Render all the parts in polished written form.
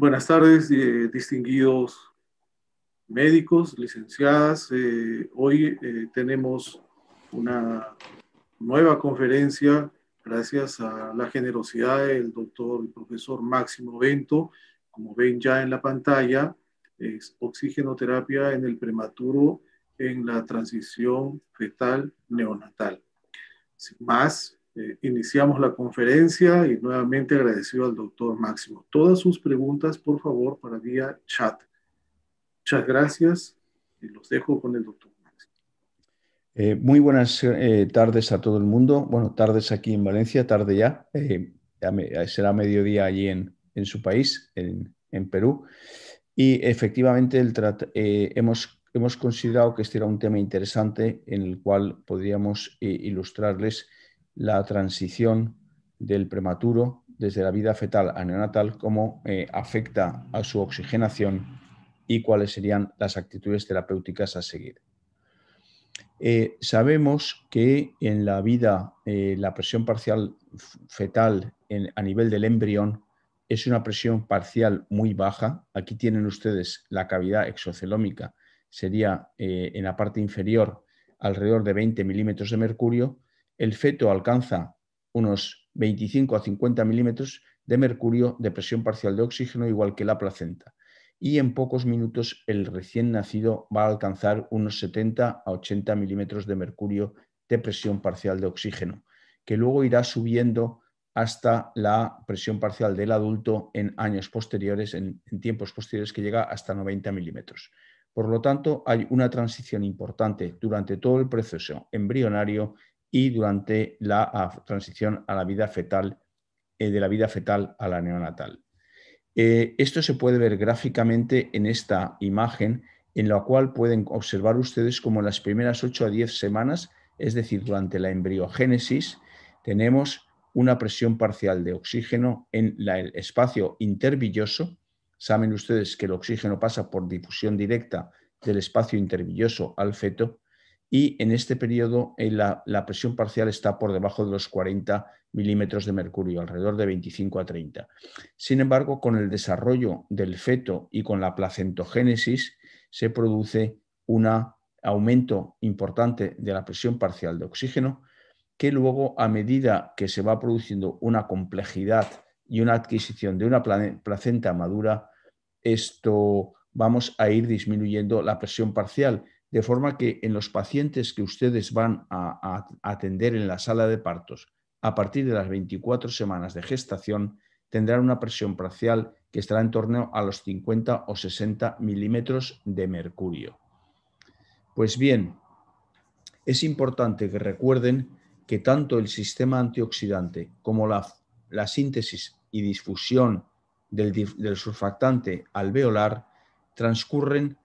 Buenas tardes, distinguidos médicos, licenciadas. Hoy tenemos una nueva conferencia gracias a la generosidad del doctor y profesor Máximo Bento. Como ven ya en la pantalla, es oxigenoterapia en el prematuro en la transición fetal neonatal. Sin más, iniciamos la conferencia y nuevamente agradecido al doctor Máximo. Todas sus preguntas, por favor, para vía chat. Muchas gracias y los dejo con el doctor Máximo. Muy buenas tardes a todo el mundo. Bueno, tardes aquí en Valencia, tarde ya. Será mediodía allí en su país, en Perú. Y efectivamente hemos considerado que este era un tema interesante en el cual podríamos ilustrarles la transición del prematuro desde la vida fetal a neonatal, cómo afecta a su oxigenación y cuáles serían las actitudes terapéuticas a seguir. Sabemos que en la vida la presión parcial fetal a nivel del embrión es una presión parcial muy baja. Aquí tienen ustedes la cavidad exocelómica, sería en la parte inferior alrededor de 20 milímetros de mercurio. El feto alcanza unos 25 a 50 milímetros de mercurio de presión parcial de oxígeno, igual que la placenta. Y en pocos minutos el recién nacido va a alcanzar unos 70 a 80 milímetros de mercurio de presión parcial de oxígeno, que luego irá subiendo hasta la presión parcial del adulto en años posteriores, en tiempos posteriores, que llega hasta 90 milímetros. Por lo tanto, hay una transición importante durante todo el proceso embrionario y durante la transición a la vida fetal, de la vida fetal a la neonatal. Esto se puede ver gráficamente en esta imagen, en la cual pueden observar ustedes como en las primeras 8 a 10 semanas, es decir, durante la embriogénesis, tenemos una presión parcial de oxígeno en el espacio intervilloso. Saben ustedes que el oxígeno pasa por difusión directa del espacio intervilloso al feto, y en este periodo la presión parcial está por debajo de los 40 milímetros de mercurio, alrededor de 25 a 30. Sin embargo, con el desarrollo del feto y con la placentogénesis se produce un aumento importante de la presión parcial de oxígeno, que luego, a medida que se va produciendo una complejidad y una adquisición de una placenta madura, vamos a ir disminuyendo la presión parcial, de forma que en los pacientes que ustedes van a atender en la sala de partos a partir de las 24 semanas de gestación, tendrán una presión parcial que estará en torno a los 50 o 60 milímetros de mercurio. Pues bien, es importante que recuerden que tanto el sistema antioxidante como la síntesis y difusión del surfactante alveolar transcurren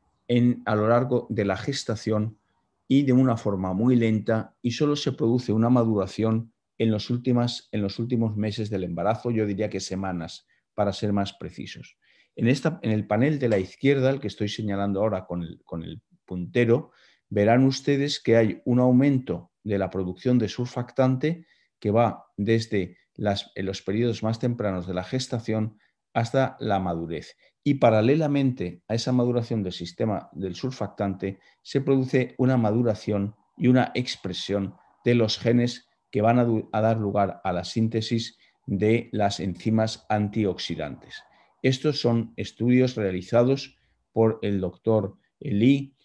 a lo largo de la gestación y de una forma muy lenta, y solo se produce una maduración en los últimos meses del embarazo, yo diría que semanas, para ser más precisos. En el panel de la izquierda, el que estoy señalando ahora con el puntero, verán ustedes que hay un aumento de la producción de surfactante que va desde los periodos más tempranos de la gestación hasta la madurez. Y paralelamente a esa maduración del sistema del surfactante se produce una maduración y una expresión de los genes que van a dar lugar a la síntesis de las enzimas antioxidantes. Estos son estudios realizados por el doctor Lee,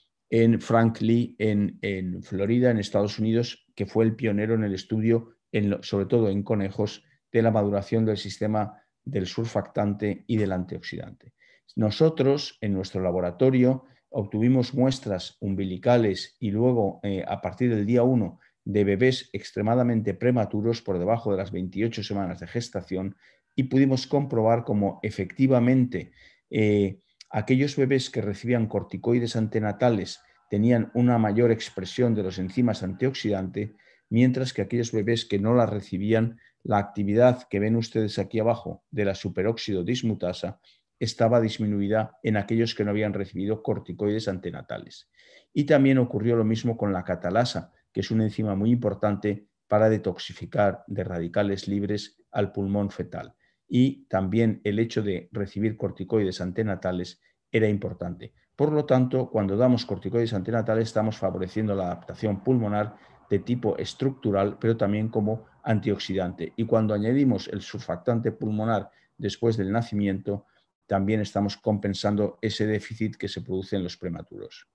Frank Lee, en Florida, en Estados Unidos, que fue el pionero en el estudio, sobre todo en conejos, de la maduración del sistema del surfactante y del antioxidante. Nosotros, en nuestro laboratorio, obtuvimos muestras umbilicales y luego, a partir del día 1, de bebés extremadamente prematuros por debajo de las 28 semanas de gestación, y pudimos comprobar cómo efectivamente aquellos bebés que recibían corticoides antenatales tenían una mayor expresión de los enzimas antioxidantes, mientras que aquellos bebés que no las recibían, la actividad que ven ustedes aquí abajo de la superóxido dismutasa estaba disminuida en aquellos que no habían recibido corticoides antenatales. Y también ocurrió lo mismo con la catalasa, que es una enzima muy importante para detoxificar de radicales libres al pulmón fetal. y también el hecho de recibir corticoides antenatales era importante. Por lo tanto, cuando damos corticoides antenatales estamos favoreciendo la adaptación pulmonar de tipo estructural, pero también como antioxidante. Y cuando añadimos el surfactante pulmonar después del nacimiento, también estamos compensando ese déficit que se produce en los prematuros.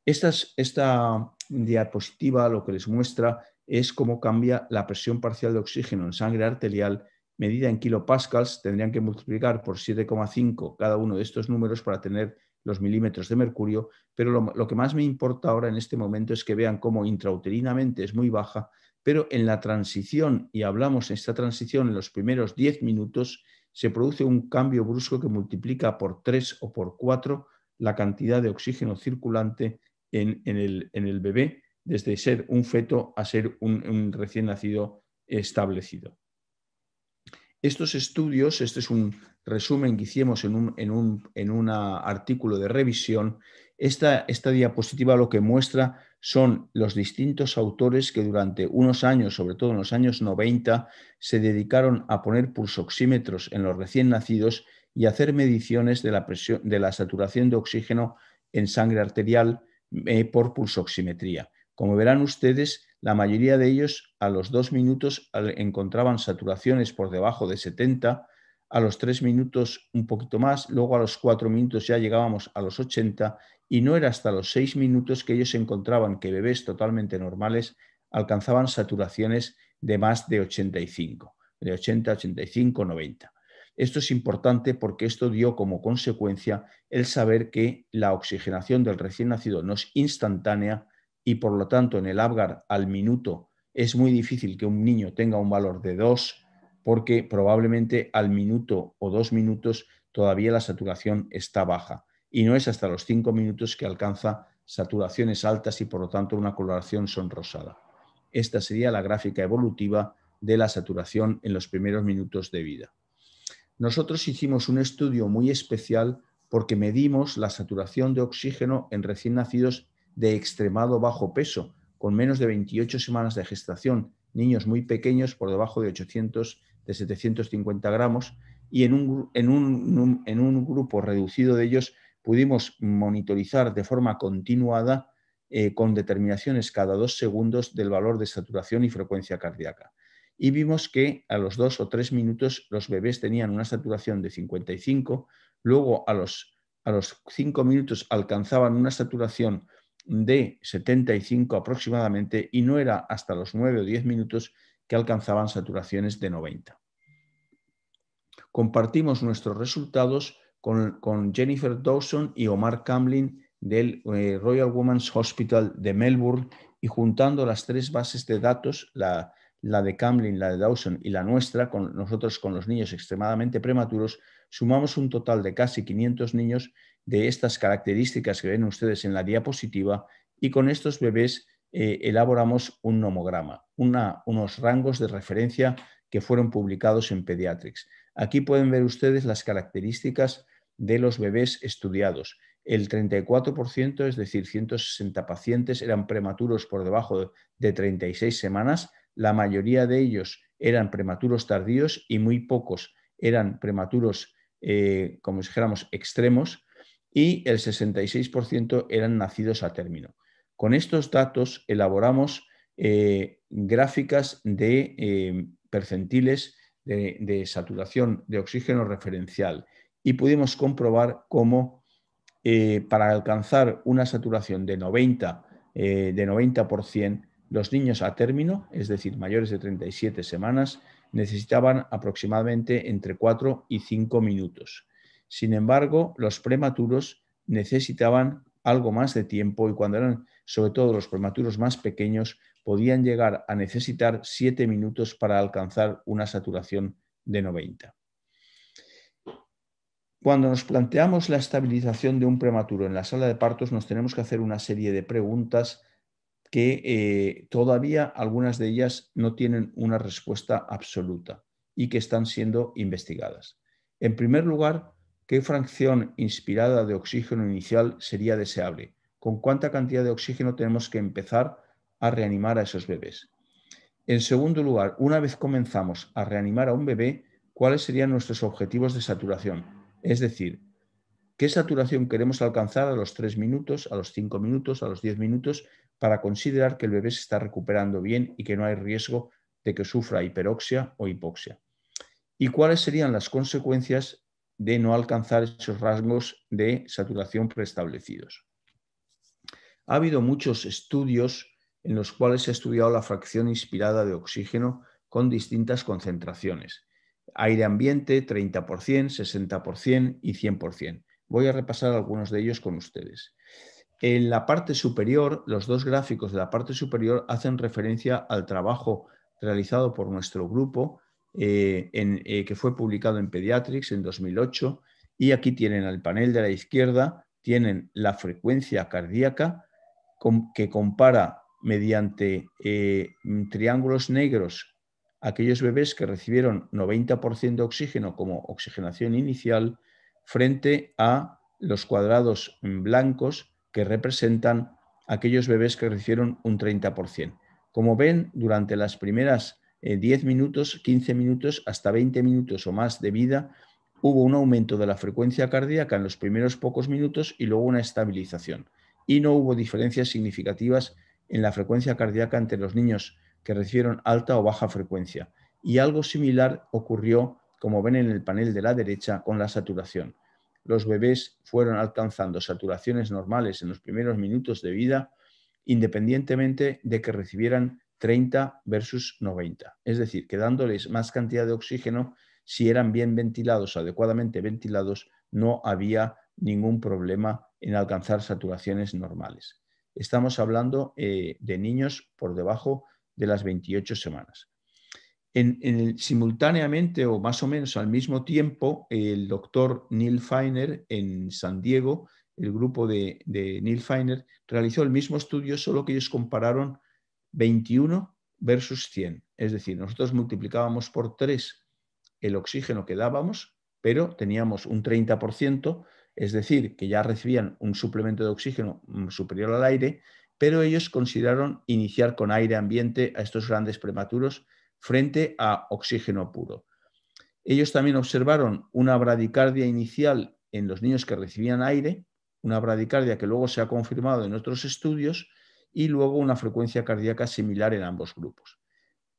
Esta diapositiva lo que les muestra es cómo cambia la presión parcial de oxígeno en sangre arterial medida en kilopascals. Tendrían que multiplicar por 7,5 cada uno de estos números para tener los milímetros de mercurio, pero lo que más me importa ahora en este momento es que vean cómo intrauterinamente es muy baja, pero en la transición, y hablamos en esta transición en los primeros 10 minutos, se produce un cambio brusco que multiplica por 3 o por 4 la cantidad de oxígeno circulante en el bebé, desde ser un feto a ser un recién nacido establecido. Estos estudios, este es un resumen que hicimos en un artículo de revisión. Esta diapositiva lo que muestra son los distintos autores que durante unos años, sobre todo en los años 90, se dedicaron a poner pulsoxímetros en los recién nacidos y hacer mediciones de la presión, de la saturación de oxígeno en sangre arterial por pulsoximetría. Como verán ustedes, la mayoría de ellos a los 2 minutos encontraban saturaciones por debajo de 70, a los 3 minutos un poquito más, luego a los 4 minutos ya llegábamos a los 80 y no era hasta los 6 minutos que ellos encontraban que bebés totalmente normales alcanzaban saturaciones de más de 85, de 80, 85, 90. Esto es importante porque esto dio como consecuencia el saber que la oxigenación del recién nacido no es instantánea, y por lo tanto en el Apgar al minuto es muy difícil que un niño tenga un valor de 2 porque probablemente al minuto o 2 minutos todavía la saturación está baja y no es hasta los 5 minutos que alcanza saturaciones altas y por lo tanto una coloración sonrosada. Esta sería la gráfica evolutiva de la saturación en los primeros minutos de vida. Nosotros hicimos un estudio muy especial porque medimos la saturación de oxígeno en recién nacidos de extremado bajo peso, con menos de 28 semanas de gestación, niños muy pequeños por debajo de 750 gramos, y en un grupo reducido de ellos pudimos monitorizar de forma continuada con determinaciones cada 2 segundos del valor de saturación y frecuencia cardíaca. Y vimos que a los 2 o 3 minutos los bebés tenían una saturación de 55, luego a los 5 minutos alcanzaban una saturación de 75 aproximadamente y no era hasta los 9 o 10 minutos que alcanzaban saturaciones de 90. Compartimos nuestros resultados con Jennifer Dawson y Omar Camlin del Royal Women's Hospital de Melbourne, y juntando las 3 bases de datos, la de Camlin, la de Dawson y la nuestra, nosotros con los niños extremadamente prematuros, sumamos un total de casi 500 niños de estas características que ven ustedes en la diapositiva, y con estos bebés elaboramos un nomograma, unos rangos de referencia que fueron publicados en Pediatrics. Aquí pueden ver ustedes las características de los bebés estudiados. El 34%, es decir, 160 pacientes, eran prematuros por debajo de 36 semanas. La mayoría de ellos eran prematuros tardíos y muy pocos eran prematuros, como si dijéramos, extremos, y el 66% eran nacidos a término. Con estos datos elaboramos gráficas de percentiles de saturación de oxígeno referencial y pudimos comprobar cómo para alcanzar una saturación de 90%, los niños a término, es decir, mayores de 37 semanas, necesitaban aproximadamente entre 4 y 5 minutos. Sin embargo, los prematuros necesitaban algo más de tiempo, y cuando eran sobre todo los prematuros más pequeños, podían llegar a necesitar 7 minutos para alcanzar una saturación de 90. Cuando nos planteamos la estabilización de un prematuro en la sala de partos, nos tenemos que hacer una serie de preguntas que todavía algunas de ellas no tienen una respuesta absoluta y que están siendo investigadas. En primer lugar, ¿qué fracción inspirada de oxígeno inicial sería deseable? ¿Con cuánta cantidad de oxígeno tenemos que empezar a reanimar a esos bebés? En segundo lugar, una vez comenzamos a reanimar a un bebé, cuáles serían nuestros objetivos de saturación. Es decir, qué saturación queremos alcanzar a los 3 minutos, a los 5 minutos, a los 10 minutos, para considerar que el bebé se está recuperando bien y que no hay riesgo de que sufra hiperoxia o hipoxia. ¿Y cuáles serían las consecuencias de no alcanzar esos rangos de saturación preestablecidos? Ha habido muchos estudios en los cuales se ha estudiado la fracción inspirada de oxígeno con distintas concentraciones. Aire ambiente, 30%, 60% y 100%. Voy a repasar algunos de ellos con ustedes. En la parte superior, los dos gráficos de la parte superior hacen referencia al trabajo realizado por nuestro grupo, que fue publicado en Pediatrics en 2008, y aquí tienen el panel de la izquierda, tienen la frecuencia cardíaca que compara mediante triángulos negros aquellos bebés que recibieron 90% de oxígeno como oxigenación inicial frente a los cuadrados blancos que representan aquellos bebés que recibieron un 30%. Como ven, durante las primeras 10 minutos, 15 minutos, hasta 20 minutos o más de vida, hubo un aumento de la frecuencia cardíaca en los primeros pocos minutos y luego una estabilización. Y no hubo diferencias significativas en la frecuencia cardíaca entre los niños que recibieron alta o baja frecuencia. Y algo similar ocurrió, como ven en el panel de la derecha, con la saturación. Los bebés fueron alcanzando saturaciones normales en los primeros minutos de vida, independientemente de que recibieran 30 versus 90. Es decir, que dándoles más cantidad de oxígeno, si eran bien ventilados, adecuadamente ventilados, no había ningún problema en alcanzar saturaciones normales. Estamos hablando de niños por debajo de las 28 semanas. Simultáneamente o más o menos al mismo tiempo, el doctor Neil Feiner en San Diego, el grupo de Neil Feiner, realizó el mismo estudio, solo que ellos compararon 21 versus 100. Es decir, nosotros multiplicábamos por 3 el oxígeno que dábamos, pero teníamos un 30%, es decir, que ya recibían un suplemento de oxígeno superior al aire, pero ellos consideraron iniciar con aire ambiente a estos grandes prematuros frente a oxígeno puro. Ellos también observaron una bradicardia inicial en los niños que recibían aire, una bradicardia que luego se ha confirmado en otros estudios, y luego una frecuencia cardíaca similar en ambos grupos.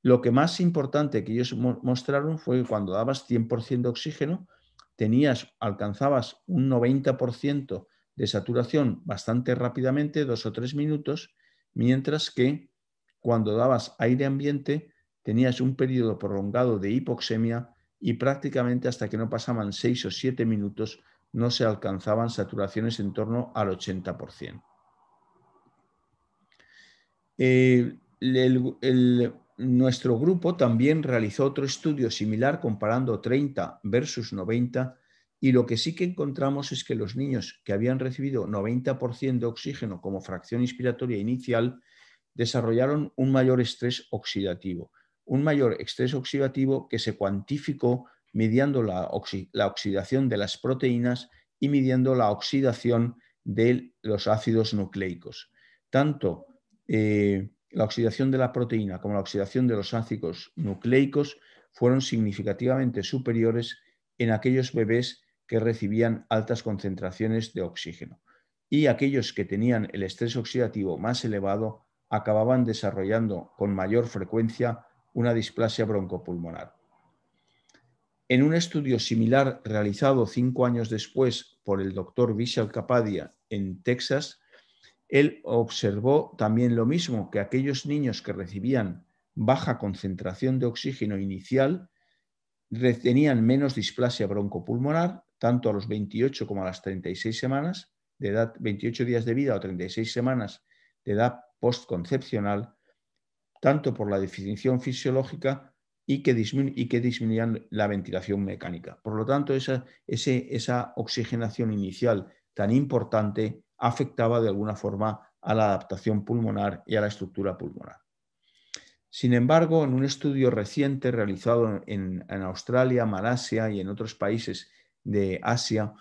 Lo que más importante que ellos mostraron fue que cuando dabas 100% de oxígeno, alcanzabas un 90% de saturación bastante rápidamente, 2 o 3 minutos, mientras que cuando dabas aire ambiente tenías un periodo prolongado de hipoxemia y prácticamente hasta que no pasaban 6 o 7 minutos no se alcanzaban saturaciones en torno al 80%. Nuestro grupo también realizó otro estudio similar comparando 30 versus 90 y lo que sí que encontramos es que los niños que habían recibido 90% de oxígeno como fracción inspiratoria inicial desarrollaron un mayor estrés oxidativo. Un mayor estrés oxidativo que se cuantificó midiendo la oxidación de las proteínas y midiendo la oxidación de los ácidos nucleicos. Tanto la oxidación de la proteína como la oxidación de los ácidos nucleicos fueron significativamente superiores en aquellos bebés que recibían altas concentraciones de oxígeno. Y aquellos que tenían el estrés oxidativo más elevado acababan desarrollando con mayor frecuencia una displasia broncopulmonar. En un estudio similar realizado 5 años después por el doctor Vishal Kapadia en Texas, él observó también lo mismo, que aquellos niños que recibían baja concentración de oxígeno inicial tenían menos displasia broncopulmonar, tanto a los 28 como a las 36 semanas de edad, 28 días de vida o 36 semanas de edad postconcepcional, tanto por la definición fisiológica y que disminuían la ventilación mecánica. Por lo tanto, esa oxigenación inicial tan importante afectaba de alguna forma a la adaptación pulmonar y a la estructura pulmonar. Sin embargo, en un estudio reciente realizado en Australia, Malasia y en otros países de Asia,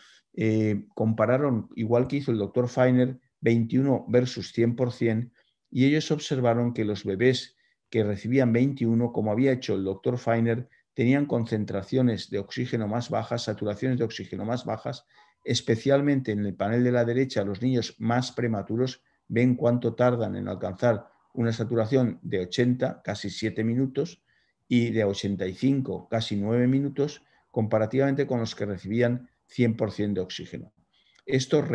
compararon, igual que hizo el doctor Feiner, 21 versus 100%, y ellos observaron que los bebés que recibían 21, como había hecho el doctor Feiner, tenían concentraciones de oxígeno más bajas, saturaciones de oxígeno más bajas, especialmente en el panel de la derecha, los niños más prematuros ven cuánto tardan en alcanzar una saturación de 80, casi 7 minutos, y de 85, casi 9 minutos, comparativamente con los que recibían 100% de oxígeno. Esto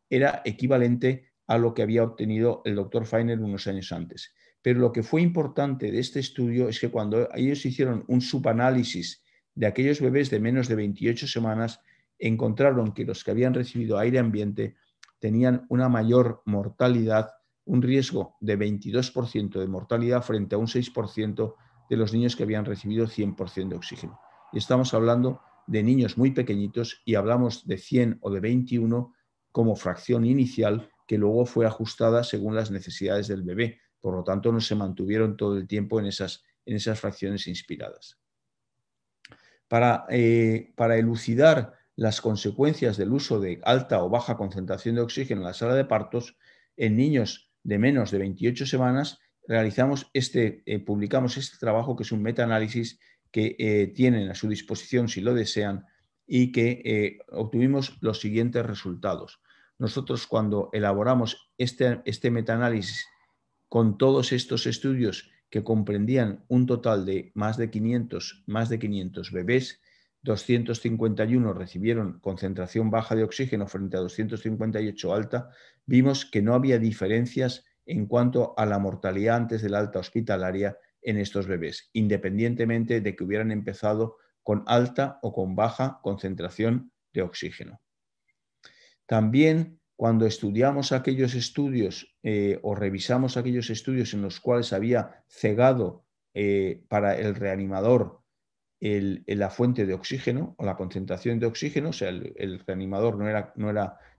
era equivalente a lo que había obtenido el doctor Feiner unos años antes. Pero lo que fue importante de este estudio es que cuando ellos hicieron un subanálisis de aquellos bebés de menos de 28 semanas, encontraron que los que habían recibido aire ambiente tenían una mayor mortalidad, un riesgo de 22% de mortalidad frente a un 6% de los niños que habían recibido 100% de oxígeno. Y estamos hablando de niños muy pequeñitos y hablamos de 100 o de 21 como fracción inicial que luego fue ajustada según las necesidades del bebé. Por lo tanto, no se mantuvieron todo el tiempo en esas fracciones inspiradas. Para elucidar las consecuencias del uso de alta o baja concentración de oxígeno en la sala de partos, en niños de menos de 28 semanas publicamos este trabajo, que es un metaanálisis que tienen a su disposición si lo desean, y que obtuvimos los siguientes resultados. Nosotros, cuando elaboramos este metaanálisis con todos estos estudios que comprendían un total de más de 500 bebés, 251 recibieron concentración baja de oxígeno frente a 258 alta, vimos que no había diferencias en cuanto a la mortalidad antes de la alta hospitalaria en estos bebés, independientemente de que hubieran empezado con alta o con baja concentración de oxígeno. También, cuando estudiamos aquellos estudios o revisamos aquellos estudios en los cuales había cegado para el reanimador la fuente de oxígeno o la concentración de oxígeno, o sea, el reanimador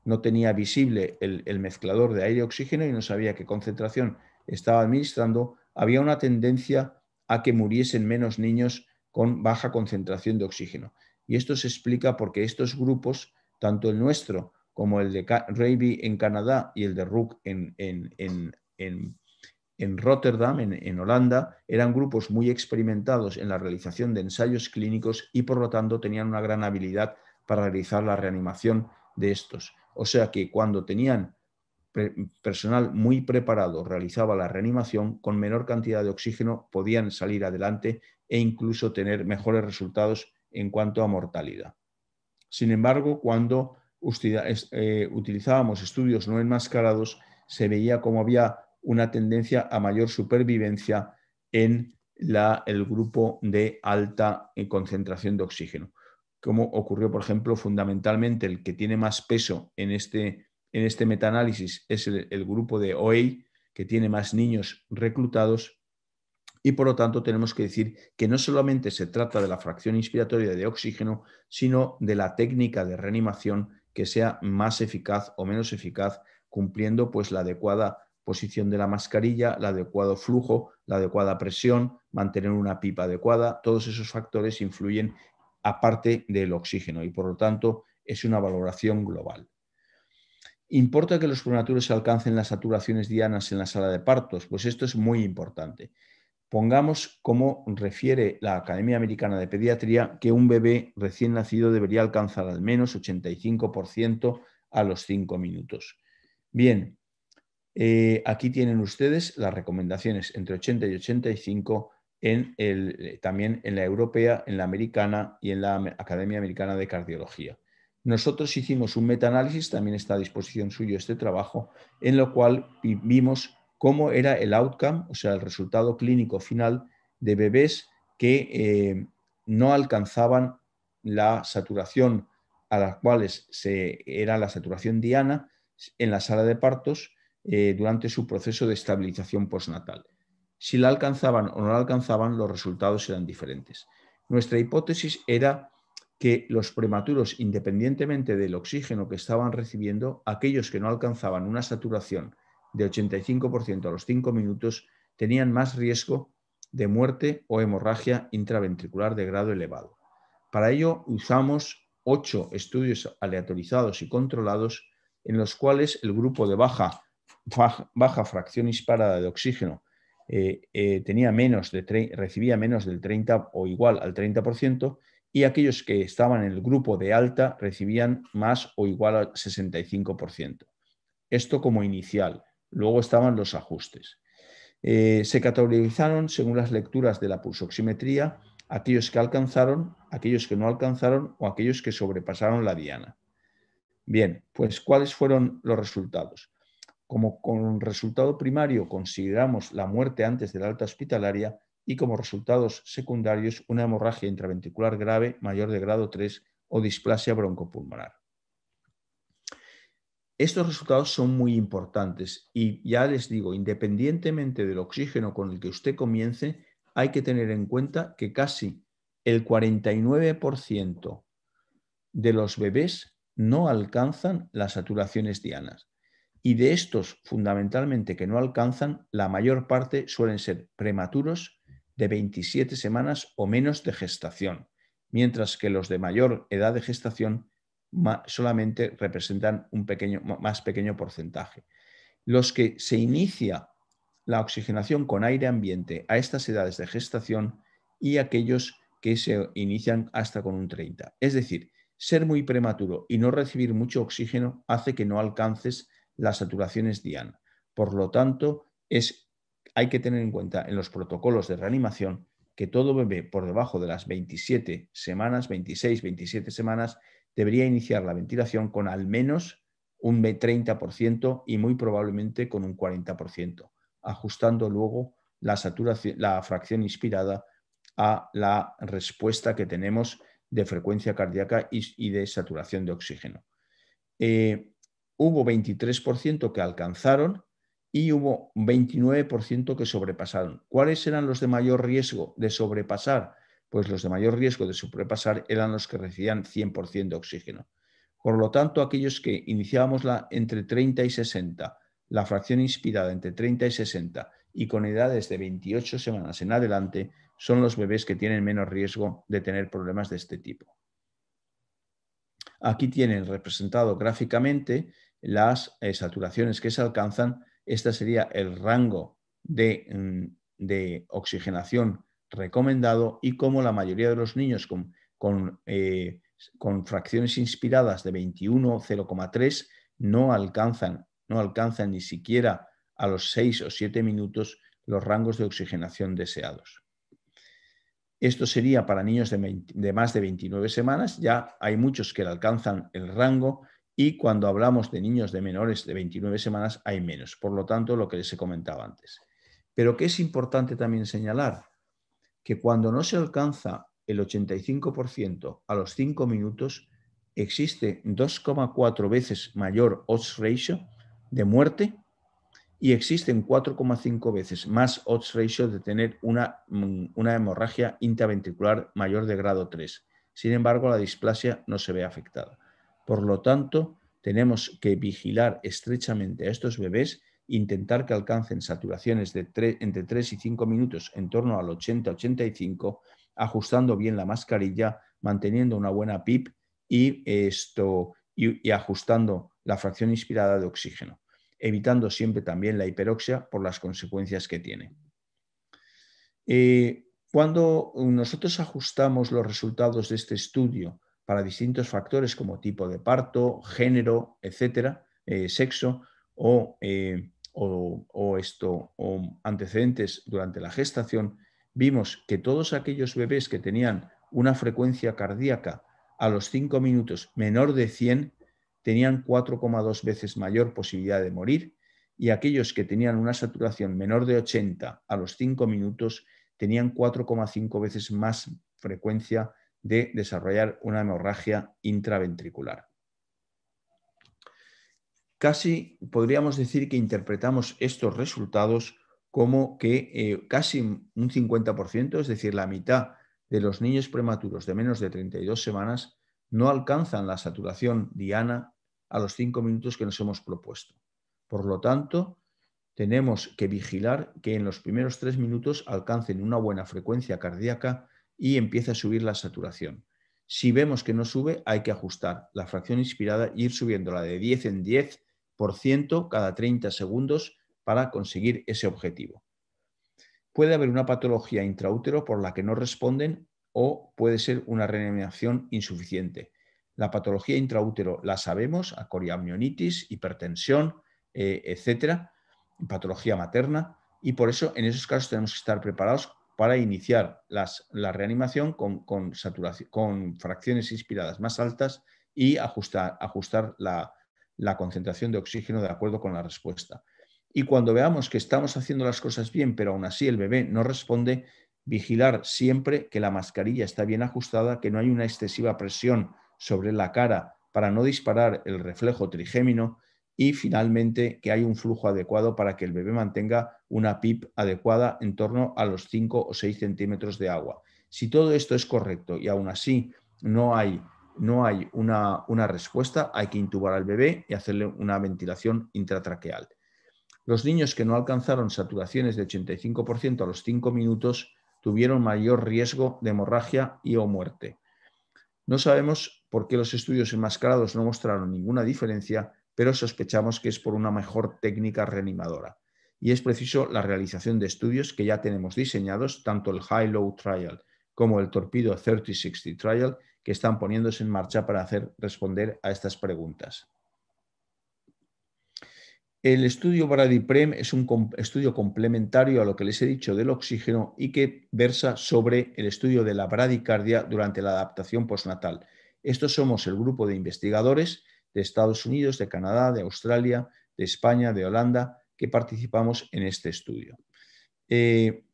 no tenía visible el mezclador de aire y oxígeno y no sabía qué concentración estaba administrando, había una tendencia a que muriesen menos niños con baja concentración de oxígeno. Y esto se explica porque estos grupos, tanto el nuestro como el de Raby en Canadá y el de Rook en Rotterdam, en Holanda, eran grupos muy experimentados en la realización de ensayos clínicos y por lo tanto tenían una gran habilidad para realizar la reanimación de estos. O sea que cuando tenían personal muy preparado realizaba la reanimación, con menor cantidad de oxígeno podían salir adelante e incluso tener mejores resultados en cuanto a mortalidad. Sin embargo, cuando utilizábamos estudios no enmascarados, se veía como había una tendencia a mayor supervivencia en el grupo de alta concentración de oxígeno, como ocurrió, por ejemplo, fundamentalmente el que tiene más peso en este metaanálisis es el grupo de OA, que tiene más niños reclutados, y por lo tanto tenemos que decir que no solamente se trata de la fracción inspiratoria de oxígeno, sino de la técnica de reanimación que sea más eficaz o menos eficaz, cumpliendo pues la adecuada posición de la mascarilla, el adecuado flujo, la adecuada presión, mantener una pipa adecuada. Todos esos factores influyen aparte del oxígeno y por lo tanto es una valoración global. ¿Importa que los prematuros alcancen las saturaciones dianas en la sala de partos? Pues esto es muy importante. Pongamos, como refiere la Academia Americana de Pediatría, que un bebé recién nacido debería alcanzar al menos 85% a los 5 minutos. Bien, aquí tienen ustedes las recomendaciones entre 80 y 85 también en la europea, en la americana y en la Academia Americana de Cardiología. Nosotros hicimos un metaanálisis, también está a disposición suyo este trabajo, en lo cual vimos cómo era el outcome, o sea, el resultado clínico final de bebés que no alcanzaban la saturación a las cuales era la saturación diana en la sala de partos durante su proceso de estabilización postnatal. Si la alcanzaban o no la alcanzaban, los resultados eran diferentes. Nuestra hipótesis era que los prematuros, independientemente del oxígeno que estaban recibiendo, aquellos que no alcanzaban una saturación de 85% a los 5 minutos, tenían más riesgo de muerte o hemorragia intraventricular de grado elevado. Para ello usamos 8 estudios aleatorizados y controlados en los cuales el grupo de baja fracción disparada de oxígeno recibía menos del 30 o igual al 30%, y aquellos que estaban en el grupo de alta recibían más o igual al 65%. Esto como inicial. Luego estaban los ajustes. Se categorizaron según las lecturas de la pulsoximetría aquellos que alcanzaron, aquellos que no alcanzaron o aquellos que sobrepasaron la diana. Bien, pues ¿cuáles fueron los resultados? Como con resultado primario consideramos la muerte antes de la alta hospitalaria y como resultados secundarios una hemorragia intraventricular grave mayor de grado 3 o displasia broncopulmonar. Estos resultados son muy importantes y ya les digo, independientemente del oxígeno con el que usted comience, hay que tener en cuenta que casi el 49% de los bebés no alcanzan las saturaciones dianas. Y de estos, fundamentalmente, que no alcanzan, la mayor parte suelen ser prematuros de 27 semanas o menos de gestación, mientras que los de mayor edad de gestación solamente representan un más pequeño porcentaje. Los que se inicia la oxigenación con aire ambiente a estas edades de gestación y aquellos que se inician hasta con un 30. Es decir, ser muy prematuro y no recibir mucho oxígeno hace que no alcances las saturaciones diana. Por lo tanto, hay que tener en cuenta en los protocolos de reanimación que todo bebé por debajo de las 27 semanas, 26, 27 semanas, debería iniciar la ventilación con al menos un 30% y muy probablemente con un 40%, ajustando luego la fracción inspirada a la respuesta que tenemos de frecuencia cardíaca y de saturación de oxígeno. Hubo 23% que alcanzaron y hubo 29% que sobrepasaron. ¿Cuáles eran los de mayor riesgo de sobrepasar? Pues los de mayor riesgo de sobrepasar eran los que recibían 100% de oxígeno. Por lo tanto, aquellos que iniciábamos entre 30 y 60, la fracción inspirada entre 30 y 60 y con edades de 28 semanas en adelante, son los bebés que tienen menos riesgo de tener problemas de este tipo. Aquí tienen representado gráficamente las saturaciones que se alcanzan. Este sería el rango de oxigenación recomendado y como la mayoría de los niños con fracciones inspiradas de 21 o 0,3 no alcanzan ni siquiera a los 6 o 7 minutos los rangos de oxigenación deseados. Esto sería para niños de más de 29 semanas. Ya hay muchos que alcanzan el rango y cuando hablamos de niños de menores de 29 semanas hay menos. Por lo tanto, lo que les he comentado antes. Pero que es importante también señalar que cuando no se alcanza el 85% a los 5 minutos, existe 2,4 veces mayor odds ratio de muerte y existen 4,5 veces más odds ratio de tener una hemorragia intraventricular mayor de grado 3. Sin embargo, la displasia no se ve afectada. Por lo tanto, tenemos que vigilar estrechamente a estos bebés, intentar que alcancen saturaciones de entre 3 y 5 minutos en torno al 80-85, ajustando bien la mascarilla, manteniendo una buena PIP y ajustando la fracción inspirada de oxígeno, evitando siempre también la hiperoxia por las consecuencias que tiene. Cuando nosotros ajustamos los resultados de este estudio para distintos factores como tipo de parto, género, etcétera, sexo o antecedentes durante la gestación, vimos que todos aquellos bebés que tenían una frecuencia cardíaca a los 5 minutos menor de 100 tenían 4,2 veces mayor posibilidad de morir y aquellos que tenían una saturación menor de 80 a los 5 minutos tenían 4,5 veces más frecuencia de desarrollar una hemorragia intraventricular. Casi podríamos decir que interpretamos estos resultados como que casi un 50%, es decir, la mitad de los niños prematuros de menos de 32 semanas no alcanzan la saturación diana a los 5 minutos que nos hemos propuesto. Por lo tanto, tenemos que vigilar que en los primeros 3 minutos alcancen una buena frecuencia cardíaca y empiece a subir la saturación. Si vemos que no sube, hay que ajustar la fracción inspirada e ir subiéndola de 10 en 10% cada 30 segundos para conseguir ese objetivo. Puede haber una patología intraútero por la que no responden o puede ser una reanimación insuficiente. La patología intraútero la sabemos, acoriamnionitis, hipertensión, etcétera, patología materna, y por eso en esos casos tenemos que estar preparados para iniciar la reanimación con fracciones inspiradas más altas y ajustar la concentración de oxígeno de acuerdo con la respuesta. Y cuando veamos que estamos haciendo las cosas bien, pero aún así el bebé no responde, vigilar siempre que la mascarilla está bien ajustada, que no hay una excesiva presión sobre la cara para no disparar el reflejo trigémino y finalmente que hay un flujo adecuado para que el bebé mantenga una PIP adecuada en torno a los 5 o 6 centímetros de agua. Si todo esto es correcto y aún así no hay una respuesta, hay que intubar al bebé y hacerle una ventilación intratraqueal. Los niños que no alcanzaron saturaciones de 85% a los 5 minutos tuvieron mayor riesgo de hemorragia y o muerte. No sabemos por qué los estudios enmascarados no mostraron ninguna diferencia, pero sospechamos que es por una mejor técnica reanimadora. Y es preciso la realización de estudios que ya tenemos diseñados, tanto el High-Low Trial como el Torpedo 3060 Trial, que están poniéndose en marcha para responder a estas preguntas. El estudio BRADIPREM es un estudio complementario a lo que les he dicho del oxígeno y que versa sobre el estudio de la bradicardia durante la adaptación postnatal. Estos somos el grupo de investigadores de Estados Unidos, de Canadá, de Australia, de España, de Holanda, que participamos en este estudio. El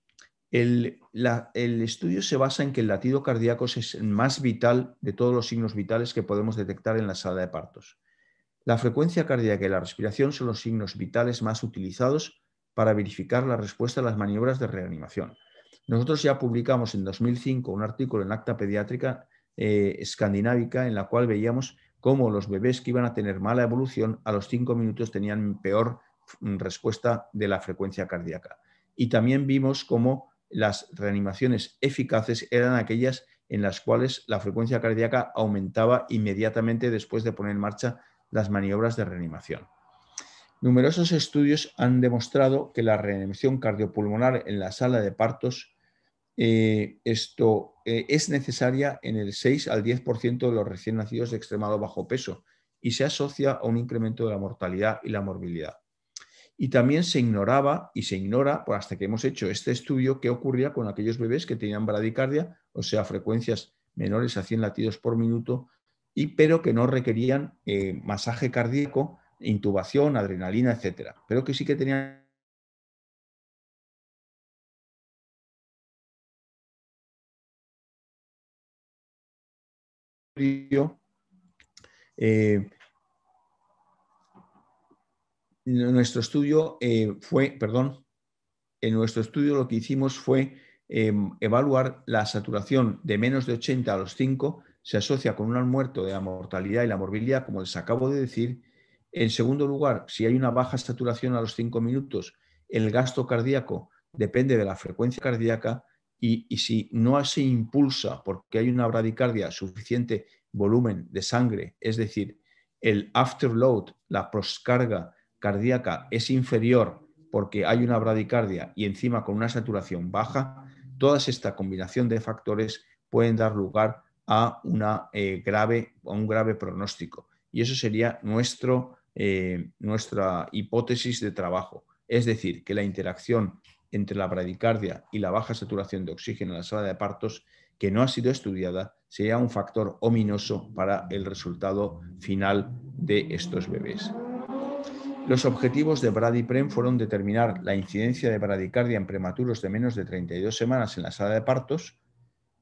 estudio se basa en que el latido cardíaco es el más vital de todos los signos vitales que podemos detectar en la sala de partos. La frecuencia cardíaca y la respiración son los signos vitales más utilizados para verificar la respuesta a las maniobras de reanimación. Nosotros ya publicamos en 2005 un artículo en Acta Pediátrica Escandinávica en la cual veíamos cómo los bebés que iban a tener mala evolución a los 5 minutos tenían peor respuesta de la frecuencia cardíaca. Y también vimos cómo las reanimaciones eficaces eran aquellas en las cuales la frecuencia cardíaca aumentaba inmediatamente después de poner en marcha las maniobras de reanimación. Numerosos estudios han demostrado que la reanimación cardiopulmonar en la sala de partos es necesaria en el 6 al 10% de los recién nacidos de extremado bajo peso y se asocia a un incremento de la mortalidad y la morbilidad. Y también se ignoraba y se ignora, pues hasta que hemos hecho este estudio, qué ocurría con aquellos bebés que tenían bradicardia, o sea, frecuencias menores a 100 latidos por minuto, pero que no requerían masaje cardíaco, intubación, adrenalina, etcétera, pero que sí que tenían nuestro estudio en nuestro estudio lo que hicimos fue evaluar la saturación de menos de 80 a los 5, se asocia con un aumento de la mortalidad y la morbilidad, como les acabo de decir. En segundo lugar, si hay una baja saturación a los 5 minutos, el gasto cardíaco depende de la frecuencia cardíaca y si no se impulsa porque hay una bradicardia suficiente volumen de sangre, es decir, el afterload, la poscarga cardíaca es inferior porque hay una bradicardia y encima con una saturación baja, toda esta combinación de factores pueden dar lugar a un grave pronóstico. Y eso sería nuestra hipótesis de trabajo. Es decir, que la interacción entre la bradicardia y la baja saturación de oxígeno en la sala de partos, que no ha sido estudiada, sería un factor ominoso para el resultado final de estos bebés. Los objetivos de BRADIPREM fueron determinar la incidencia de bradicardia en prematuros de menos de 32 semanas en la sala de partos,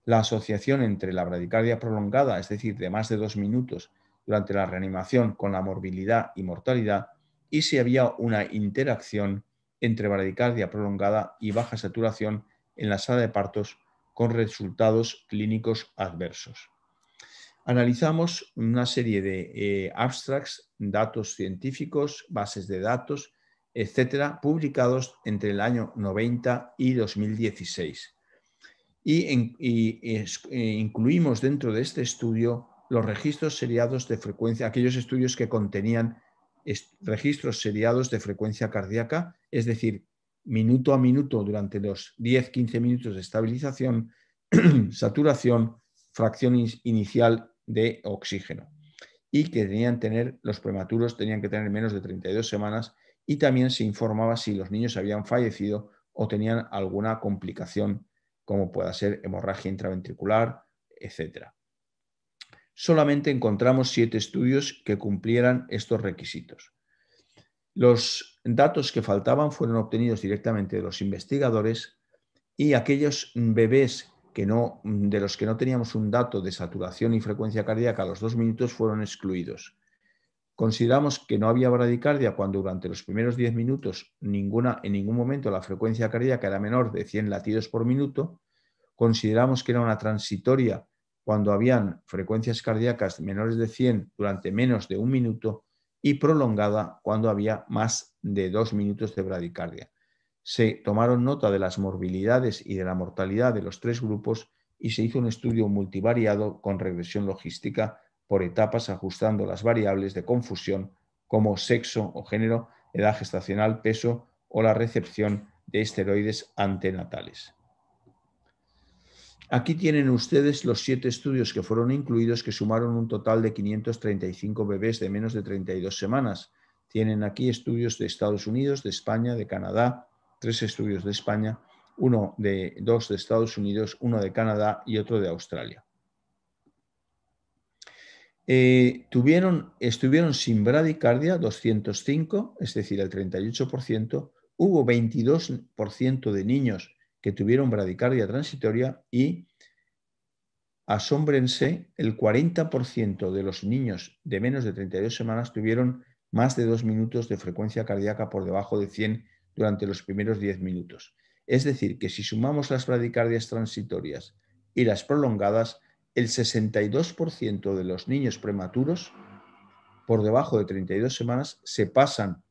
la asociación entre la bradicardia prolongada, es decir, de más de 2 minutos durante la reanimación con la morbilidad y mortalidad, y si había una interacción entre bradicardia prolongada y baja saturación en la sala de partos con resultados clínicos adversos. Analizamos una serie de abstracts, datos científicos, bases de datos, etcétera, publicados entre el año 90 y 2016. Incluimos dentro de este estudio los registros seriados de frecuencia, aquellos estudios que contenían registros seriados de frecuencia cardíaca, es decir, minuto a minuto durante los 10-15 minutos de estabilización, saturación, fracción inicial de oxígeno. Y que los prematuros tenían que tener menos de 32 semanas, y también se informaba si los niños habían fallecido o tenían alguna complicación, como pueda ser hemorragia intraventricular, etc. Solamente encontramos 7 estudios que cumplieran estos requisitos. Los datos que faltaban fueron obtenidos directamente de los investigadores, y aquellos bebés de los que no teníamos un dato de saturación y frecuencia cardíaca a los 2 minutos fueron excluidos. Consideramos que no había bradicardia cuando durante los primeros 10 minutos en ningún momento la frecuencia cardíaca era menor de 100 latidos por minuto. Consideramos que era una transitoria cuando habían frecuencias cardíacas menores de 100 durante menos de 1 minuto, y prolongada cuando había más de 2 minutos de bradicardia. Se tomaron nota de las morbilidades y de la mortalidad de los 3 grupos, y se hizo un estudio multivariado con regresión logística por etapas, ajustando las variables de confusión como sexo o género, edad gestacional, peso o la recepción de esteroides antenatales. Aquí tienen ustedes los 7 estudios que fueron incluidos, que sumaron un total de 535 bebés de menos de 32 semanas. Tienen aquí estudios de Estados Unidos, de España, de Canadá, 3 estudios de España, 2 de Estados Unidos, 1 de Canadá y otro de Australia. Estuvieron sin bradicardia 205, es decir, el 38%. Hubo 22% de niños que tuvieron bradicardia transitoria, y asómbrense, el 40% de los niños de menos de 32 semanas tuvieron más de 2 minutos de frecuencia cardíaca por debajo de 100 durante los primeros 10 minutos. Es decir, que si sumamos las bradicardias transitorias y las prolongadas, el 62% de los niños prematuros por debajo de 32 semanas se pasan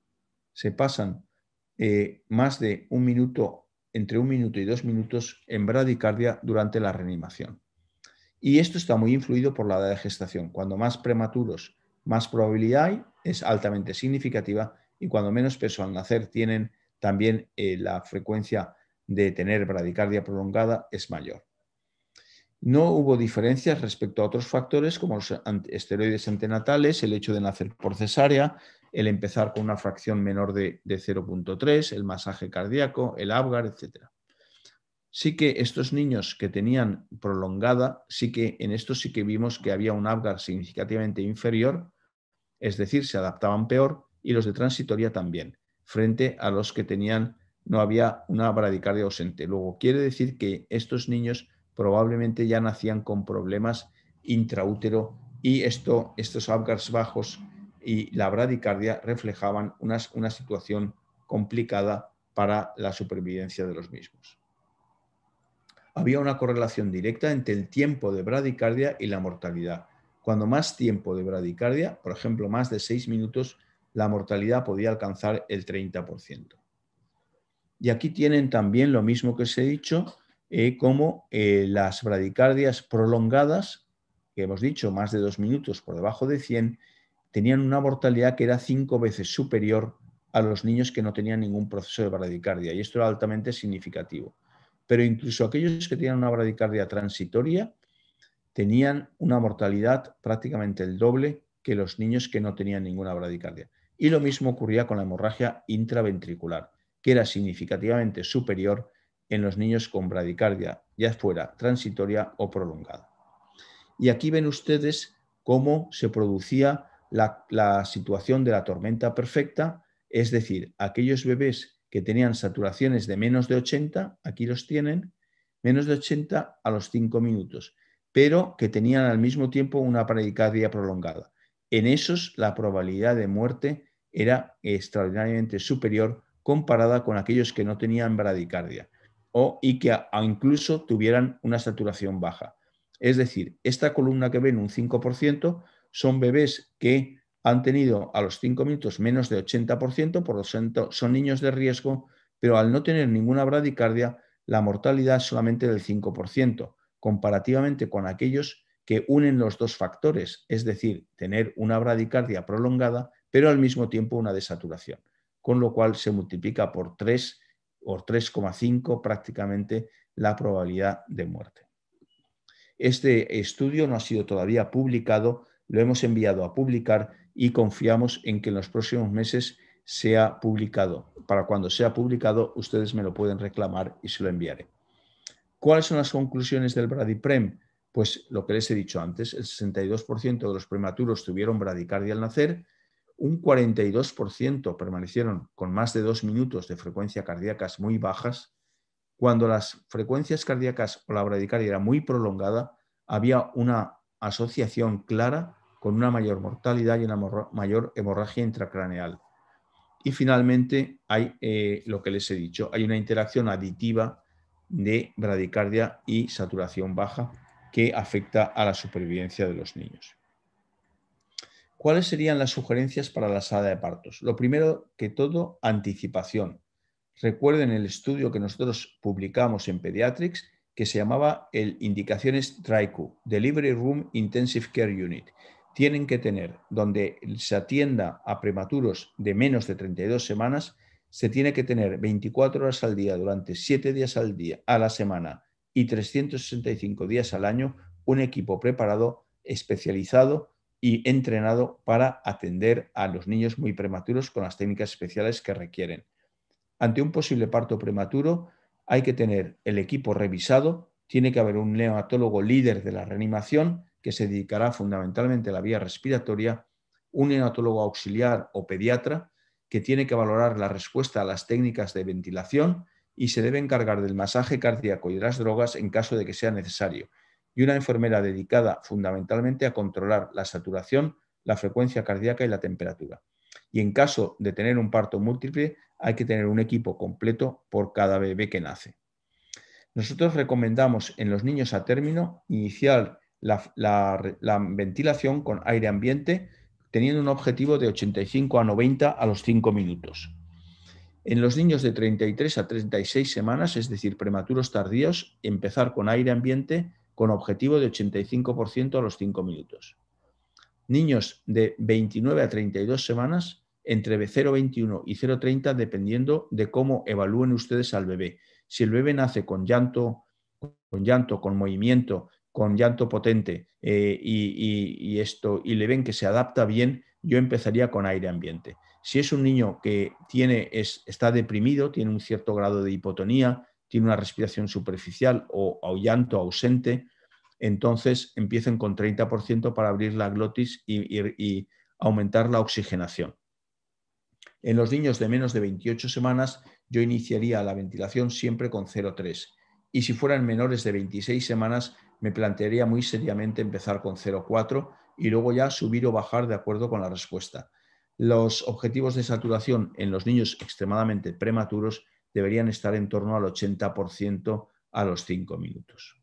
más de 1 minuto, entre 1 minuto y 2 minutos en bradicardia durante la reanimación. Y esto está muy influido por la edad de gestación. Cuando más prematuros, más probabilidad hay, es altamente significativa, y cuando menos peso al nacer tienen, también la frecuencia de tener bradicardia prolongada es mayor. No hubo diferencias respecto a otros factores como los esteroides antenatales, el hecho de nacer por cesárea, el empezar con una fracción menor de 0.3, el masaje cardíaco, el Apgar, etc. Sí que estos niños que tenían prolongada, en estos sí que vimos que había un Apgar significativamente inferior, es decir, se adaptaban peor, y los de transitoria también, frente a los que no había una bradicardia ausente. Luego, quiere decir que estos niños probablemente ya nacían con problemas intraútero, y estos Apgars bajos y la bradicardia reflejaban una situación complicada para la supervivencia de los mismos. Había una correlación directa entre el tiempo de bradicardia y la mortalidad. Cuando más tiempo de bradicardia, por ejemplo, más de 6 minutos, la mortalidad podía alcanzar el 30%. Y aquí tienen también lo mismo que os he dicho, como las bradicardias prolongadas, que hemos dicho más de 2 minutos por debajo de 100, tenían una mortalidad que era 5 veces superior a los niños que no tenían ningún proceso de bradicardia, y esto era altamente significativo. Pero incluso aquellos que tenían una bradicardia transitoria tenían una mortalidad prácticamente el doble que los niños que no tenían ninguna bradicardia. Y lo mismo ocurría con la hemorragia intraventricular, que era significativamente superior en los niños con bradicardia, ya fuera transitoria o prolongada. Y aquí ven ustedes cómo se producía la situación de la tormenta perfecta, es decir, aquellos bebés que tenían saturaciones de menos de 80, aquí los tienen, menos de 80 a los 5 minutos, pero que tenían al mismo tiempo una bradicardia prolongada. En esos, la probabilidad de muerte era extraordinariamente superior comparada con aquellos que no tenían bradicardia y que incluso tuvieran una saturación baja. Es decir, esta columna que ven, un 5%, son bebés que han tenido a los 5 minutos menos de 80%, por lo tanto son niños de riesgo, pero al no tener ninguna bradicardia, la mortalidad es solamente del 5%, comparativamente con aquellos que unen los dos factores, es decir, tener una bradicardia prolongada, pero al mismo tiempo una desaturación, con lo cual se multiplica por 3 o 3,5 prácticamente la probabilidad de muerte. Este estudio no ha sido todavía publicado, lo hemos enviado a publicar y confiamos en que en los próximos meses sea publicado. Para cuando sea publicado, ustedes me lo pueden reclamar y se lo enviaré. ¿Cuáles son las conclusiones del Bradiprem? Pues lo que les he dicho antes, el 62% de los prematuros tuvieron bradicardia al nacer, un 42% permanecieron con más de 2 minutos de frecuencia cardíacas muy bajas. Cuando las frecuencias cardíacas o la bradicardia era muy prolongada, había una asociación clara con una mayor mortalidad y una mayor hemorragia intracraneal. Y finalmente hay lo que les he dicho, hay una interacción aditiva de bradicardia y saturación baja que afecta a la supervivencia de los niños. ¿Cuáles serían las sugerencias para la sala de partos? Lo primero que todo, anticipación. Recuerden el estudio que nosotros publicamos en Pediatrics que se llamaba el Indicaciones DRICU, Delivery Room Intensive Care Unit. Tienen que tener, donde se atienda a prematuros de menos de 32 semanas, se tiene que tener 24 horas al día durante 7 días al día, a la semana y 365 días al año, un equipo preparado, especializado y entrenado para atender a los niños muy prematuros con las técnicas especiales que requieren. Ante un posible parto prematuro, hay que tener el equipo revisado, tiene que haber un neonatólogo líder de la reanimación que se dedicará fundamentalmente a la vía respiratoria, un neonatólogo auxiliar o pediatra que tiene que valorar la respuesta a las técnicas de ventilación y se debe encargar del masaje cardíaco y de las drogas en caso de que sea necesario, y una enfermera dedicada fundamentalmente a controlar la saturación, la frecuencia cardíaca y la temperatura. Y en caso de tener un parto múltiple, hay que tener un equipo completo por cada bebé que nace. Nosotros recomendamos en los niños a término iniciar la ventilación con aire ambiente teniendo un objetivo de 85 a 90 a los 5 minutos. En los niños de 33 a 36 semanas, es decir, prematuros tardíos, empezar con aire ambiente con objetivo de 85% a los 5 minutos. Niños de 29 a 32 semanas, entre 0,21 y 0,30, dependiendo de cómo evalúen ustedes al bebé. Si el bebé nace con llanto, con movimiento, con llanto potente y le ven que se adapta bien, yo empezaría con aire ambiente. Si es un niño que está deprimido, tiene un cierto grado de hipotonía, tiene una respiración superficial o llanto ausente, entonces empiecen con 30% para abrir la glotis y aumentar la oxigenación. En los niños de menos de 28 semanas, yo iniciaría la ventilación siempre con 0,3. Y si fueran menores de 26 semanas, me plantearía muy seriamente empezar con 0,4 y luego ya subir o bajar de acuerdo con la respuesta. Los objetivos de saturación en los niños extremadamente prematuros deberían estar en torno al 80% a los 5 minutos.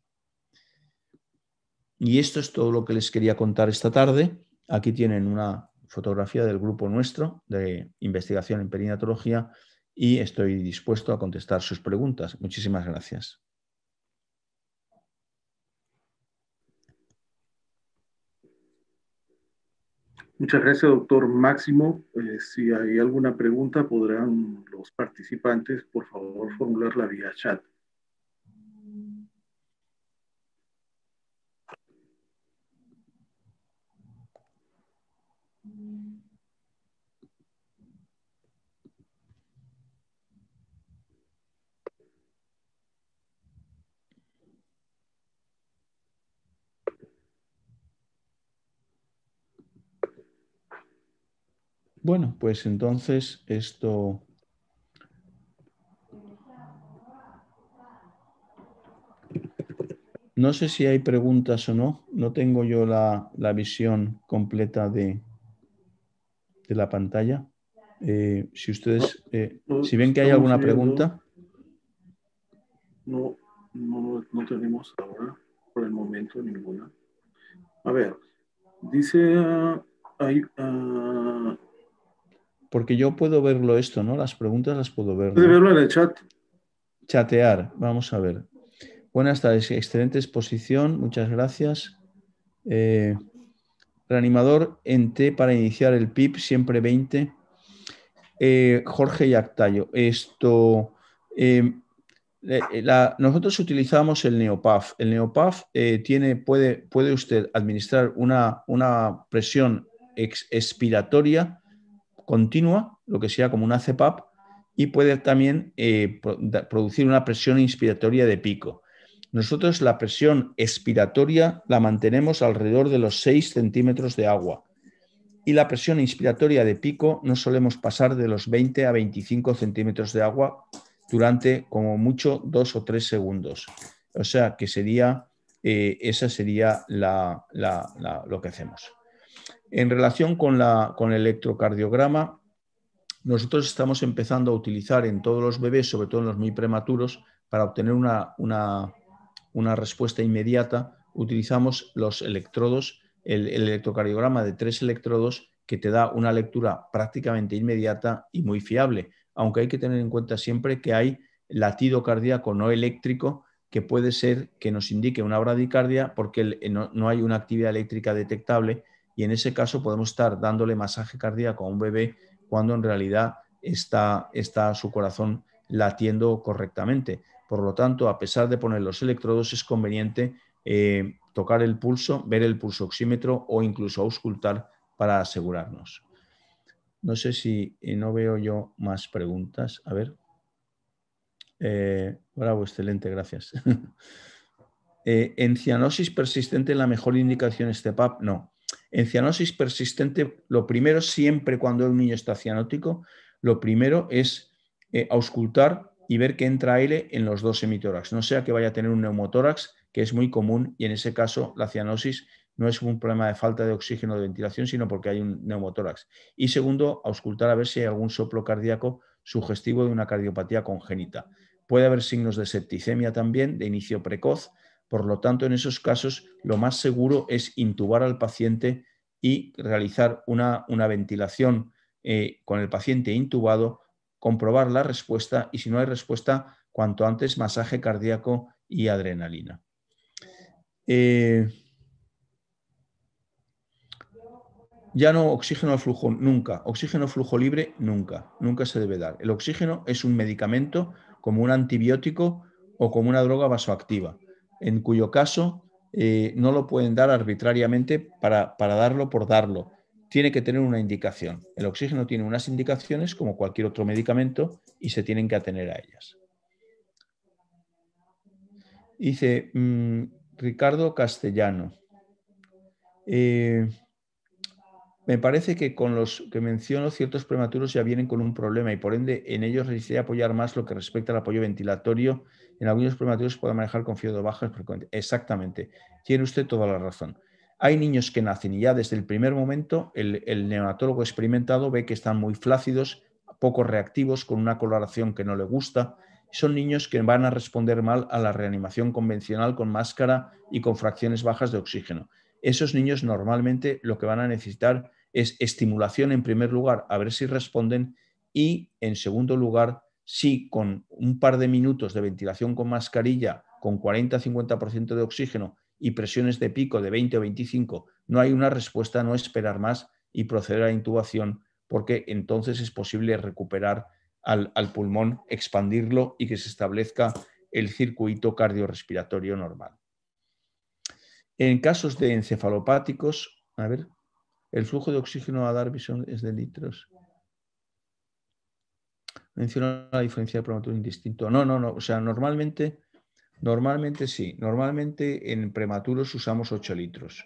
Y esto es todo lo que les quería contar esta tarde. Aquí tienen una fotografía del grupo nuestro de investigación en perinatología y estoy dispuesto a contestar sus preguntas. Muchísimas gracias. Muchas gracias, doctor Máximo. Si hay alguna pregunta, podrán los participantes, por favor, formularla vía chat. Bueno, pues entonces esto... No sé si hay preguntas o no. No tengo yo la visión completa de la pantalla. Si ustedes, si ven que hay alguna pregunta. No tenemos ahora, por el momento, ninguna. A ver, dice ahí... porque yo puedo verlo esto, ¿no? Las preguntas las puedo ver, ¿no? Puede verlo en el chat. Chatear, vamos a ver. Buenas tardes, excelente exposición, muchas gracias. Reanimador en T para iniciar el PIP, siempre 20. Jorge Yactayo, Nosotros utilizamos el Neopaf. El Neopaf puede usted administrar una presión expiratoria continua, lo que sea como una CPAP, y puede también producir una presión inspiratoria de pico. Nosotros la presión expiratoria la mantenemos alrededor de los 6 centímetros de agua y la presión inspiratoria de pico no solemos pasar de los 20 a 25 centímetros de agua durante como mucho 2 o 3 segundos. O sea que esa sería lo que hacemos. En relación con el electrocardiograma, nosotros estamos empezando a utilizar en todos los bebés, sobre todo en los muy prematuros, para obtener una respuesta inmediata, utilizamos los electrodos, el electrocardiograma de 3 electrodos que te da una lectura prácticamente inmediata y muy fiable, aunque hay que tener en cuenta siempre que hay latido cardíaco no eléctrico que puede ser que nos indique una bradicardia porque no hay una actividad eléctrica detectable y en ese caso podemos estar dándole masaje cardíaco a un bebé cuando en realidad está su corazón latiendo correctamente. Por lo tanto, a pesar de poner los electrodos, es conveniente tocar el pulso, ver el pulso oxímetro o incluso auscultar para asegurarnos. No sé si no veo yo más preguntas. A ver. Bravo, excelente, gracias. ¿En cianosis persistente la mejor indicación es CPAP? No. En cianosis persistente, lo primero, siempre cuando un niño está cianótico, lo primero es auscultar y ver que entra aire en los 2 hemitórax. No sea que vaya a tener un neumotórax, que es muy común, y en ese caso la cianosis no es un problema de falta de oxígeno o de ventilación, sino porque hay un neumotórax. Y segundo, auscultar a ver si hay algún soplo cardíaco sugestivo de una cardiopatía congénita. Puede haber signos de septicemia también, de inicio precoz. Por lo tanto, en esos casos, lo más seguro es intubar al paciente y realizar una ventilación con el paciente intubado, comprobar la respuesta y si no hay respuesta, cuanto antes masaje cardíaco y adrenalina. Ya no oxígeno al flujo, nunca. Oxígeno flujo libre, nunca. Nunca se debe dar. El oxígeno es un medicamento como un antibiótico o como una droga vasoactiva, en cuyo caso no lo pueden dar arbitrariamente para darlo por darlo. Tiene que tener una indicación. El oxígeno tiene unas indicaciones como cualquier otro medicamento y se tienen que atener a ellas. Dice Ricardo Castellano. Me parece que con los que menciono, ciertos prematuros ya vienen con un problema y por ende en ellos necesitaría apoyar más lo que respecta al apoyo ventilatorio. En algunos prematuros se puede manejar con fiebre baja frecuente. Exactamente, tiene usted toda la razón. Hay niños que nacen y ya desde el primer momento el neonatólogo experimentado ve que están muy flácidos, poco reactivos, con una coloración que no le gusta. Son niños que van a responder mal a la reanimación convencional con máscara y con fracciones bajas de oxígeno. Esos niños normalmente lo que van a necesitar es estimulación en primer lugar, a ver si responden, y en segundo lugar, si con un par de minutos de ventilación con mascarilla, con 40-50% de oxígeno y presiones de pico de 20 o 25, no hay una respuesta, no esperar más y proceder a la intubación, porque entonces es posible recuperar al pulmón, expandirlo y que se establezca el circuito cardiorrespiratorio normal. En casos de encefalopáticos, a ver, el flujo de oxígeno a Darbyson es de litros. Menciona la diferencia de prematuro indistinto. No. O sea, normalmente sí. Normalmente en prematuros usamos 8 litros.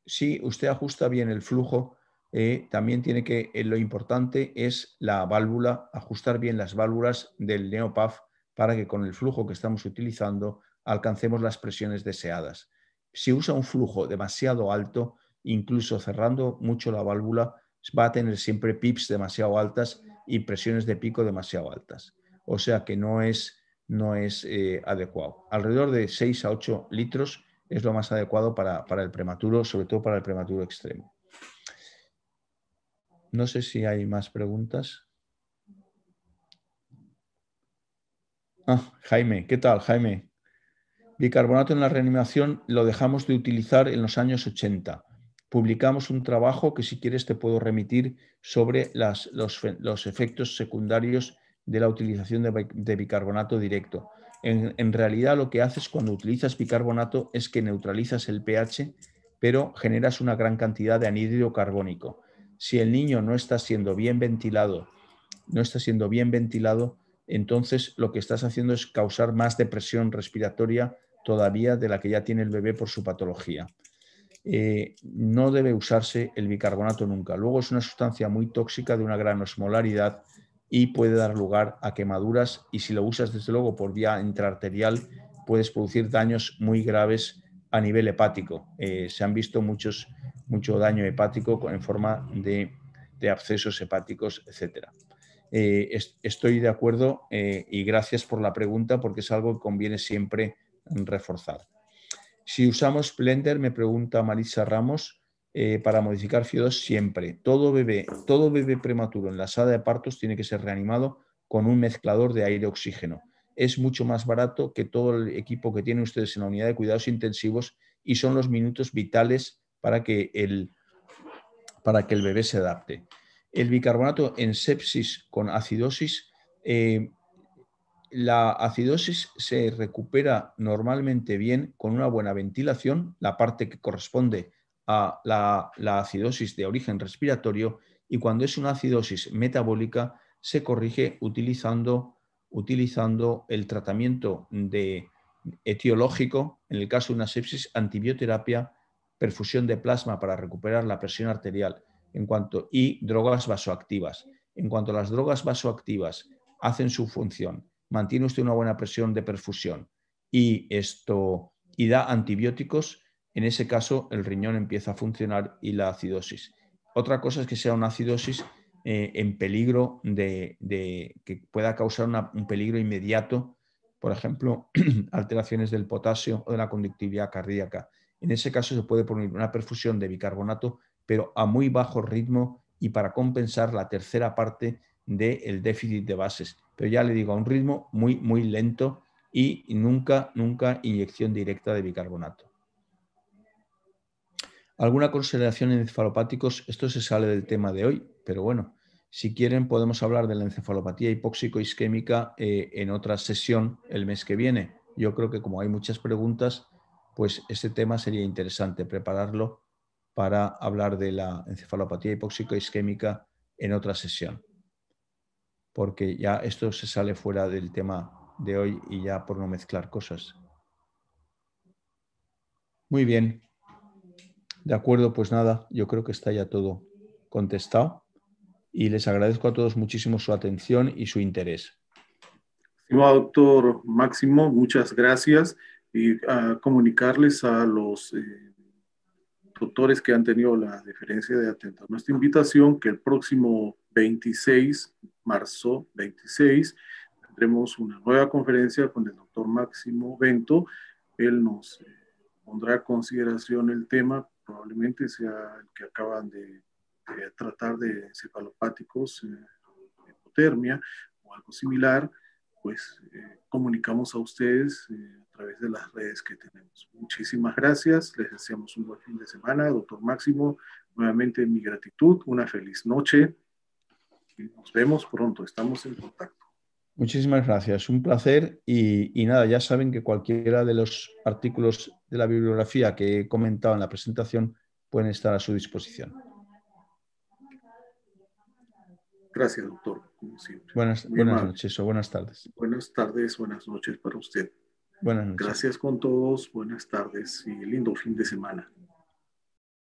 Si usted ajusta bien el flujo, también tiene que, lo importante es la válvula, ajustar bien las válvulas del Neopaf para que con el flujo que estamos utilizando alcancemos las presiones deseadas. Si usa un flujo demasiado alto, incluso cerrando mucho la válvula, va a tener siempre pips demasiado altas y presiones de pico demasiado altas. O sea que no es adecuado. Alrededor de 6 a 8 litros es lo más adecuado para el prematuro, sobre todo para el prematuro extremo. No sé si hay más preguntas. Jaime, ¿qué tal, Jaime? Bicarbonato en la reanimación lo dejamos de utilizar en los años 80. publicamos un trabajo que si quieres te puedo remitir sobre los efectos secundarios de la utilización de bicarbonato directo. En realidad lo que haces cuando utilizas bicarbonato es que neutralizas el pH, pero generas una gran cantidad de anhídrido carbónico. Si el niño no está siendo bien ventilado, entonces lo que estás haciendo es causar más depresión respiratoria todavía de la que ya tiene el bebé por su patología. No debe usarse el bicarbonato nunca. Luego es una sustancia muy tóxica de una gran osmolaridad y puede dar lugar a quemaduras, y si lo usas desde luego por vía intraarterial puedes producir daños muy graves a nivel hepático. Se han visto mucho daño hepático en forma de abscesos hepáticos, etc. Estoy de acuerdo y gracias por la pregunta, porque es algo que conviene siempre reforzar. Si usamos Blender, me pregunta Marisa Ramos, para modificar FIO2 siempre. Todo bebé prematuro en la sala de partos tiene que ser reanimado con un mezclador de aire-oxígeno. Es mucho más barato que todo el equipo que tienen ustedes en la unidad de cuidados intensivos y son los minutos vitales para que el bebé se adapte. El bicarbonato en sepsis con acidosis, la acidosis se recupera normalmente bien con una buena ventilación, la parte que corresponde a la acidosis de origen respiratorio, y cuando es una acidosis metabólica se corrige utilizando el tratamiento etiológico, en el caso de una sepsis, antibioterapia, perfusión de plasma para recuperar la presión arterial y drogas vasoactivas. En cuanto a las drogas vasoactivas hacen su función, mantiene usted una buena presión de perfusión y da antibióticos, en ese caso el riñón empieza a funcionar y la acidosis. Otra cosa es que sea una acidosis en peligro que pueda causar un peligro inmediato, por ejemplo, alteraciones del potasio o de la conductividad cardíaca. En ese caso se puede poner una perfusión de bicarbonato, pero a muy bajo ritmo y para compensar la tercera parte del déficit de bases. Pero ya le digo, a un ritmo muy, muy lento y nunca inyección directa de bicarbonato. ¿Alguna consideración en encefalopáticos? Esto se sale del tema de hoy, pero bueno, si quieren podemos hablar de la encefalopatía hipóxico-isquémica en otra sesión el mes que viene. Yo creo que como hay muchas preguntas, pues ese tema sería interesante prepararlo para hablar de la encefalopatía hipóxico-isquémica en otra sesión, porque ya esto se sale fuera del tema de hoy y ya por no mezclar cosas. Muy bien. De acuerdo, pues nada, yo creo que está ya todo contestado y les agradezco a todos muchísimo su atención y su interés. Estimado doctor Máximo, muchas gracias, y a comunicarles a los doctores que han tenido la deferencia de atender nuestra invitación que el próximo 26, marzo 26, tendremos una nueva conferencia con el doctor Máximo Bento. Él nos pondrá a consideración el tema, probablemente sea el que acaban de tratar de encefalopáticos, hipotermia o algo similar. Pues comunicamos a ustedes a través de las redes que tenemos. Muchísimas gracias, les deseamos un buen fin de semana, doctor Máximo, nuevamente mi gratitud, una feliz noche y nos vemos pronto, estamos en contacto. Muchísimas gracias, un placer y nada, ya saben que cualquiera de los artículos de la bibliografía que he comentado en la presentación pueden estar a su disposición. Gracias, doctor, como siempre. Buenas noches o buenas tardes. Buenas tardes, buenas noches para usted. Buenas noches. Gracias con todos, buenas tardes y lindo fin de semana.